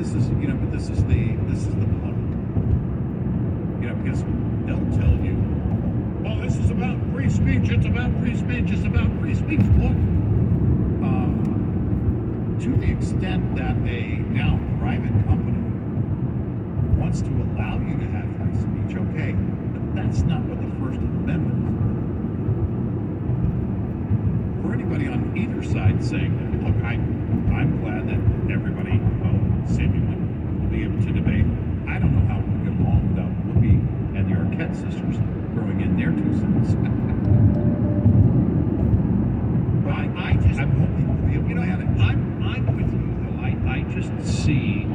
this is, but this is the point. Because they'll tell you, well, this is about free speech. It's about free speech. It's about free speech. Look, to the extent that a now private company wants to allow you to have free speech, okay, but that's not what the First Amendment is. For anybody on either side saying that, look, I'm glad that everybody, seemingly, will be able to debate. I don't know how we'll get along without Whoopi and the Arquette sisters throwing in their 2 cents. But I'm hoping we'll be able to manage. I'm with you, though. I just see,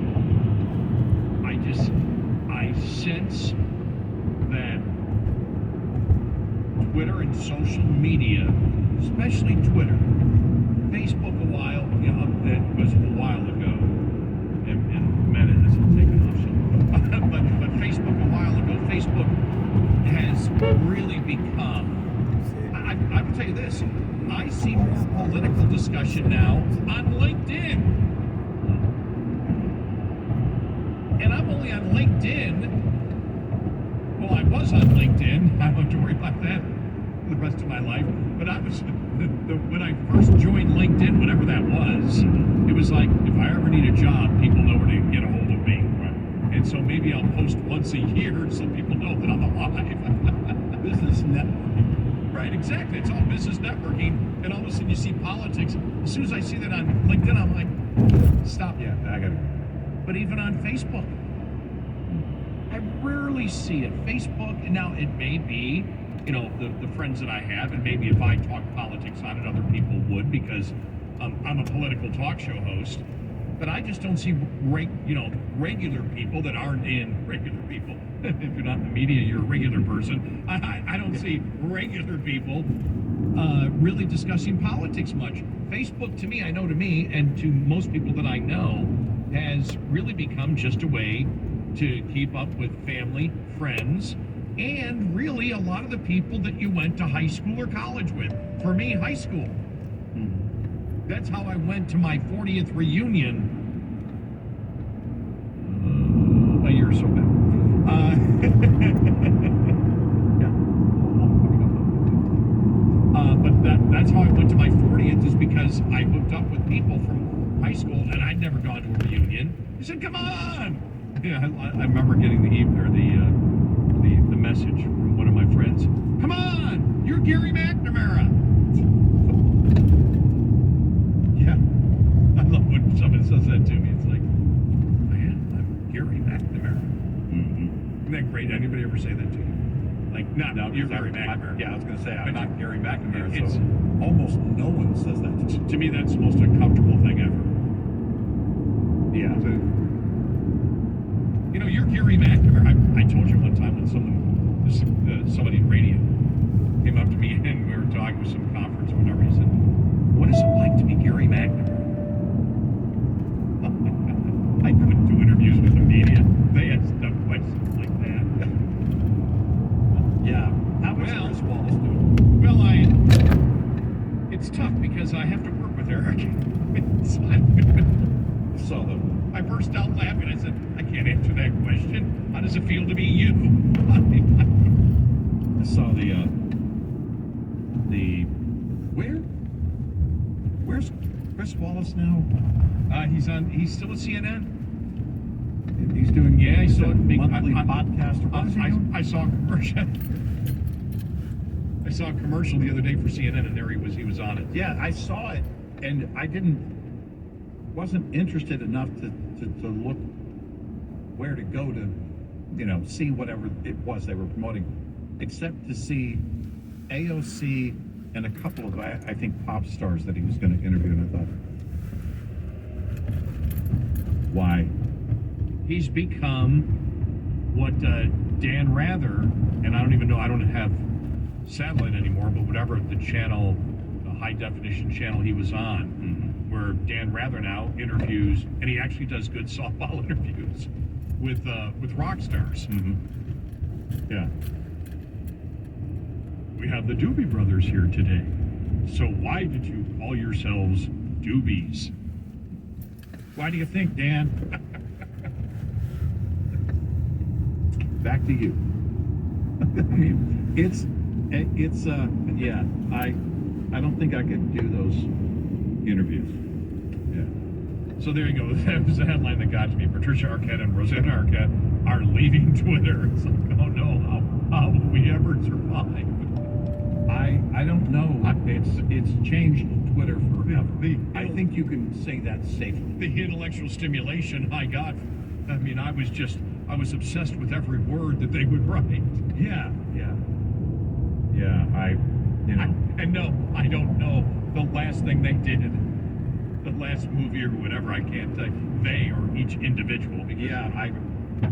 I sense that Twitter and social media, especially Twitter, Facebook it was a while ago, and Meta hasn't taken off, so, but Facebook a while ago, Facebook has really become, I will tell you this, I see more political discussion now on LinkedIn. And I'm only on LinkedIn. Well, I was on LinkedIn. I don't have to worry about that for the rest of my life. But I was, when I first joined LinkedIn, whatever that was, it was like, if I ever need a job, people know where to get a hold of me. Right? And so maybe I'll post once a year so people know that I'm alive. Business networking. Right, exactly. It's all business networking, and all of a sudden you see politics. As soon as I see that on LinkedIn, I'm like, stop. Yeah, I got it. But even on Facebook, I rarely see it. Facebook, and now it may be, the friends that I have, and maybe if I talk politics on it, other people would, because I'm a political talk show host. But I just don't see, regular people that aren't in regular people. If you're not in the media, you're a regular person. I don't see regular people really discussing politics much. Facebook, to me, and to most people that I know, has really become just a way to keep up with family, friends, and really a lot of the people that you went to high school or college with. For me, high school. That's how I went to my 40th reunion a year or so back. But that's how I went to my 40th, is because I hooked up with people from high school, and I'd never gone to a reunion. He said, "Come on!" Yeah, I remember getting the message from one of my friends. "Come on, you're Gary McNamara." Yeah, I love when somebody says that to me. It's like, I'm Gary McNamara. Isn't that great? Anybody ever say that to you? Like, no, you're Gary McNamara. Yeah, I was going to say, I'm not Gary McNamara, It's, so almost no one says that. to me, that's the most uncomfortable thing ever. Yeah. You're Gary McNamara. I told you one time when somebody in radio came up to me and we were talking with some conference or whatever. He said, "What is it like to be Gary McNamara?" I couldn't do interviews with the media. They had stuff questions like that. Yeah. How is Chris Wallace doing? Well, it's tough because I have to work with Eric. So I burst out laughing. I said, "I can't answer that question. How does it feel to be you?" I saw where's Chris Wallace now? He's still at CNN. He's doing I saw monthly podcast. I saw a commercial. I saw a commercial the other day for CNN, and there he was on it. Yeah, I saw it, and I wasn't interested enough to look where to go to, see whatever it was they were promoting, except to see AOC and a couple of, I think, pop stars that he was going to interview, and I thought, why? He's become what Dan Rather, and I don't even know, I don't have satellite anymore, but whatever the channel, the high definition channel he was on, where Dan Rather now interviews, and he actually does good softball interviews with rock stars. Yeah. We have the Doobie Brothers here today. So why did you call yourselves Doobies? Why do you think, Dan? back to you. I mean, yeah. I don't think I could do those interviews. Yeah. So there you go. That was the headline that got to me. Patricia Arquette and Rosanna Arquette are leaving Twitter. It's like, oh no, how will we ever survive? I don't know. It's changed Twitter forever. I think you can say that safely. The intellectual stimulation I got. I mean, I was obsessed with every word that they would write. Yeah. And no, I don't know the last thing they did, the last movie or whatever. I can't tell you, they or each individual. Yeah,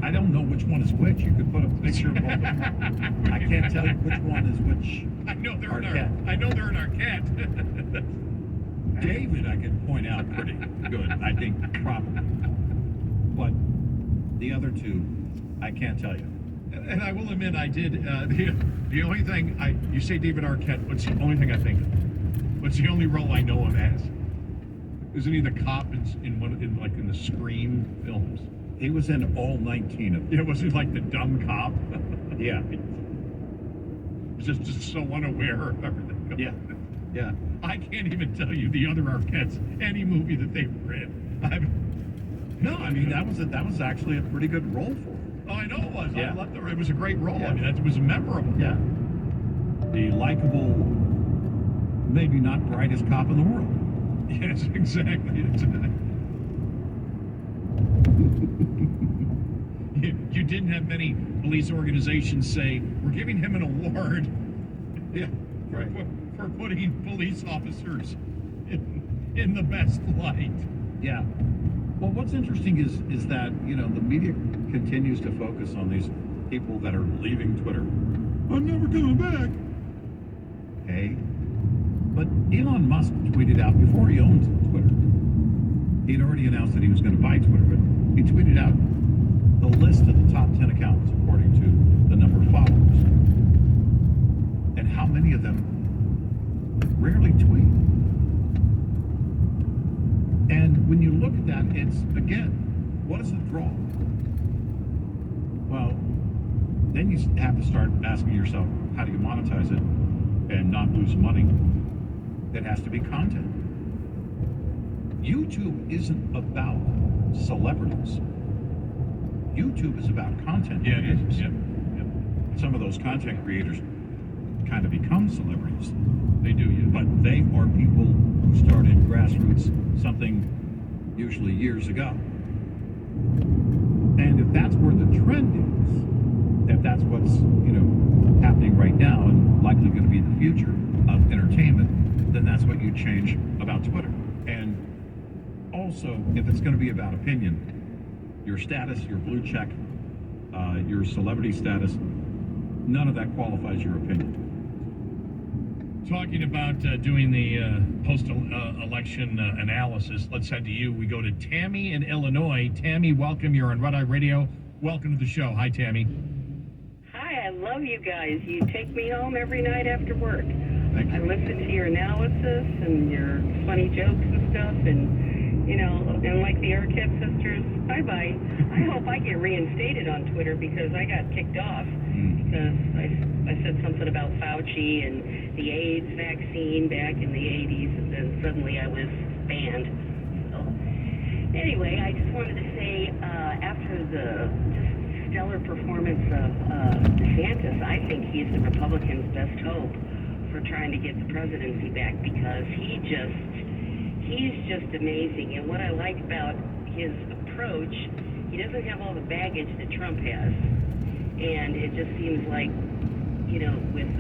I don't know which one is which. You could put a picture of both of them. I can't tell you which one is which. I know they're Arquette. I know they're an Arquette. David, I can point out pretty good. I think probably, but the other two, I can't tell you. And I will admit, I did. The only thing you say David Arquette. What's the only thing I think of? What's the only role I know him as? Isn't he the cop in the Scream films? He was in all 19 of them. Yeah, was he like the dumb cop? Yeah. Just so unaware of everything. Yeah. I can't even tell you the other Arquettes, any movie that they were in. No, I mean that was actually a pretty good role for him. Oh, I know it was. Yeah. I loved it. It was a great role. Yeah. I mean, it was memorable. Yeah. The likable, maybe not brightest cop in the world. Yes, exactly. You didn't have many police organizations say, we're giving him an award for putting police officers in the best light. Yeah. Well, what's interesting is that, the media continues to focus on these people that are leaving Twitter. I'm never coming back. Okay. But Elon Musk tweeted out before he owned Twitter. He'd already announced that he was going to buy Twitter, but he tweeted out the list of the top 10 accounts according to the number of followers. And how many of them rarely tweet. And when you look at that, it's, again, what is the draw? Well, then you have to start asking yourself, how do you monetize it and not lose money? It has to be content. YouTube isn't about celebrities. YouTube is about content creators. Yeah. Some of those content creators kind of become celebrities. They do, yeah. But they are people who started grassroots something usually years ago. And if that's where the trend is, if that's what's, happening right now and likely going to be the future of entertainment, then that's what you change about Twitter. And also, if it's going to be about opinion, your status, your blue check, your celebrity status, none of that qualifies your opinion. Talking about doing the post-election analysis, let's head to you. We go to Tammy in Illinois. Tammy, welcome. You're on Red Eye Radio. Welcome to the show. Hi, Tammy. Hi, I love you guys. You take me home every night after work. Thank you. I listen to your analysis and your funny jokes and stuff, and and like the Arquette sisters, bye-bye. I hope I get reinstated on Twitter because I got kicked off because I said something about Fauci and the AIDS vaccine back in the 80s, and then suddenly I was banned. So anyway, I just wanted to say after the just stellar performance of DeSantis, I think he's the Republicans' best hope for trying to get the presidency back because he's just amazing. And what I like about his approach, he doesn't have all the baggage that Trump has. And it just seems like, with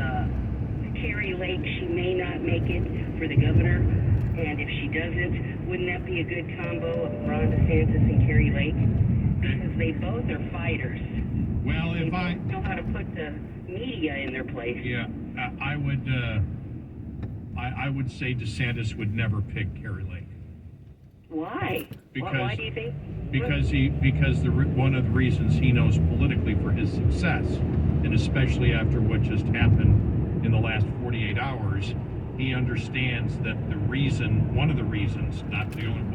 Carrie Lake, she may not make it for the governor. And if she doesn't, wouldn't that be a good combo of Ron DeSantis and Carrie Lake? Because they both are fighters. Well, They if I... both know how to put the media in their place. Yeah, I would say DeSantis would never pick Carrie Lake. Why? Because Why do you think? One of the reasons he knows politically for his success, and especially after what just happened in the last 48 hours, he understands that one of the reasons, not the only